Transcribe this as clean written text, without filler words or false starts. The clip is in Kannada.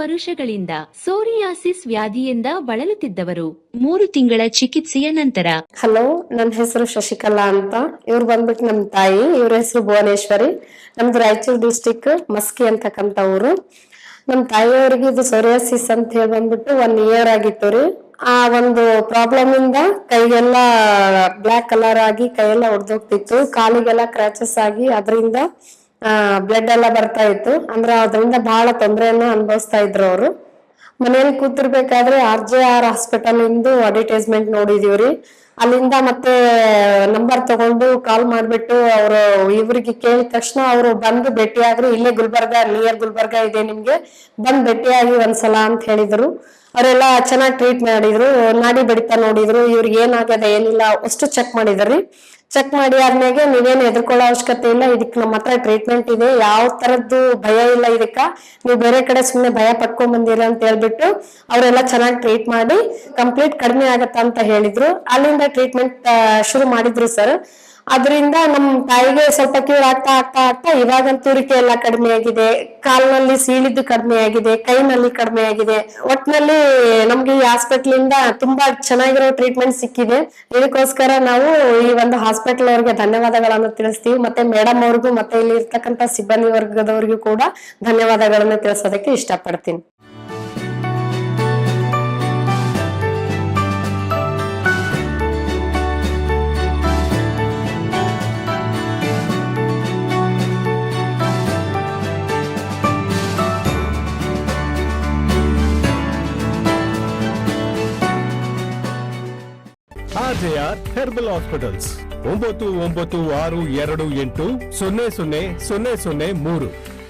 ವರ್ಷಗಳಿಂದ ಸೋರಿಯಾಸಿಸ್ ವ್ಯಾಧಿಯಿಂದ ಬಳಲುತ್ತಿದ್ದವರು 3 ತಿಂಗಳ ಚಿಕಿತ್ಸೆಯ ನಂತರ. ಹಲೋ, ನನ್ನ ಹೆಸರು ಶಶಿಕಲಾ ಅಂತ. ಇವ್ರು ಬಂದ್ಬಿಟ್ಟು ನಮ್ ತಾಯಿ. ಇವ್ರ ಹೆಸರು ಭುವನೇಶ್ವರಿ. ನಮ್ದು ರಾಯಚೂರು ಡಿಸ್ಟಿಕ್ ಮಸ್ಕಿ ಅಂತಕ್ಕಂತ ಊರು. ನಮ್ ತಾಯಿಯವರಿಗೆ ಇದು ಸೋರಿಯಾಸಿಸ್ ಅಂತ ಹೇಳಿ ಬಂದ್ಬಿಟ್ಟು 1 ಇಯರ್ ಆಗಿತ್ತು ರೀ. ಆ ಒಂದು ಪ್ರಾಬ್ಲಮ್ ಇಂದ ಕೈಗೆಲ್ಲ ಬ್ಲಾಕ್ ಕಲರ್ ಆಗಿ ಕೈಯೆಲ್ಲ ಒಡ್ದೋಗ್ತಿತ್ತು, ಕಾಲಿಗೆಲ್ಲ ಕ್ರಾಚಸ್ ಆಗಿ ಅದರಿಂದ ಬ್ಲಡ್ ಎಲ್ಲ ಬರ್ತಾ ಇತ್ತು. ಅಂದ್ರೆ ಅದರಿಂದ ಬಹಳ ತೊಂದರೆಯನ್ನ ಅನುಭವಿಸ್ತಾ ಇದ್ರು ಅವರು. ಮನೇಲಿ ಕೂತಿರ್ಬೇಕಾದ್ರೆ RJR ಹಾಸ್ಪಿಟಲ್ ಇಂದು ಅಡ್ವರ್ಟೈಸ್ಮೆಂಟ್ ನೋಡಿದೀವ್ರಿ. ಅಲ್ಲಿಂದ ಮತ್ತೆ ನಂಬರ್ ತಗೊಂಡು ಕಾಲ್ ಮಾಡ್ಬಿಟ್ಟು ಅವರು ಇವ್ರಿಗೆ ಕೇಳಿದ ತಕ್ಷಣ ಅವರು ಬಂದು ಭೇಟಿಯಾಗ್ರಿ, ಇಲ್ಲೇ ನಿಯರ್ ಗುಲ್ಬರ್ಗ ಇದೆ, ನಿಮ್ಗೆ ಬಂದ್ ಭೇಟಿಯಾಗಿ ಒಂದ್ಸಲ ಅಂತ ಹೇಳಿದ್ರು. ಅವರೆಲ್ಲ ಚೆನ್ನಾಗಿ ಟ್ರೀಟ್ ಮಾಡಿದ್ರು, ನಾಡಿ ಬಡಿತ ನೋಡಿದ್ರು, ಇವ್ರಿಗೆ ಏನಾಗದ ಏನಿಲ್ಲ ಅಷ್ಟು ಚೆಕ್ ಮಾಡಿದ್ರಿ. ಚೆಕ್ ಮಾಡಿ ಆದ್ಮೇಲೆ ನೀವೇನು ಹೆದರ್ಕೊಳ್ಳೋ ಅವಶ್ಯಕತೆ ಇಲ್ಲ, ಇದಕ್ ನಮ್ಮ ಹತ್ರ ಟ್ರೀಟ್ಮೆಂಟ್ ಇದೆ, ಯಾವ ತರದ್ದು ಭಯ ಇಲ್ಲ ಇದಕ್ಕ, ನೀವು ಬೇರೆ ಕಡೆ ಸುಮ್ನೆ ಭಯ ಪಟ್ಕೊಂಡ್ ಬಂದಿರ ಅಂತ ಹೇಳ್ಬಿಟ್ಟು ಅವರೆಲ್ಲ ಚೆನ್ನಾಗಿ ಟ್ರೀಟ್ ಮಾಡಿ ಕಂಪ್ಲೀಟ್ ಕಡಿಮೆ ಆಗತ್ತ ಅಂತ ಹೇಳಿದ್ರು. ಅಲ್ಲಿಂದ ಟ್ರೀಟ್ಮೆಂಟ್ ಶುರು ಮಾಡಿದ್ರು ಸರ್. ಅದರಿಂದ ನಮ್ ತಾಯಿಗೆ ಸ್ವಲ್ಪ ಕ್ಯೂರ್ ಆಗ್ತಾ ಆಗ್ತಾ ಆಗ್ತಾ ಇವಾಗಂತೂ ತೂರಿಕೆ ಎಲ್ಲ ಕಡಿಮೆ ಆಗಿದೆ, ಕಾಲ್ನಲ್ಲಿ ಸೀಳಿದ್ದು ಕಡಿಮೆ ಆಗಿದೆ, ಕೈನಲ್ಲಿ ಕಡಿಮೆ ಆಗಿದೆ. ಒಟ್ನಲ್ಲಿ ನಮ್ಗೆ ಈ ಹಾಸ್ಪಿಟಲ್ ಇಂದ ತುಂಬಾ ಚೆನ್ನಾಗಿರೋ ಟ್ರೀಟ್ಮೆಂಟ್ ಸಿಕ್ಕಿದೆ. ಇದಕ್ಕೋಸ್ಕರ ನಾವು ಈ ಒಂದು ಹಾಸ್ಪಿಟಲ್ ಅವ್ರಿಗೆ ಧನ್ಯವಾದಗಳನ್ನು ತಿಳಿಸ್ತೀವಿ. ಮತ್ತೆ ಮೇಡಮ್ ಅವ್ರಿಗೂ ಮತ್ತೆ ಇಲ್ಲಿ ಇರ್ತಕ್ಕಂಥ ಸಿಬ್ಬಂದಿ ವರ್ಗದವ್ರಿಗೂ ಕೂಡ ಧನ್ಯವಾದಗಳನ್ನು ತಿಳಿಸೋದಕ್ಕೆ ಇಷ್ಟಪಡ್ತೀನಿ. RJR herbal hospitals 9962280003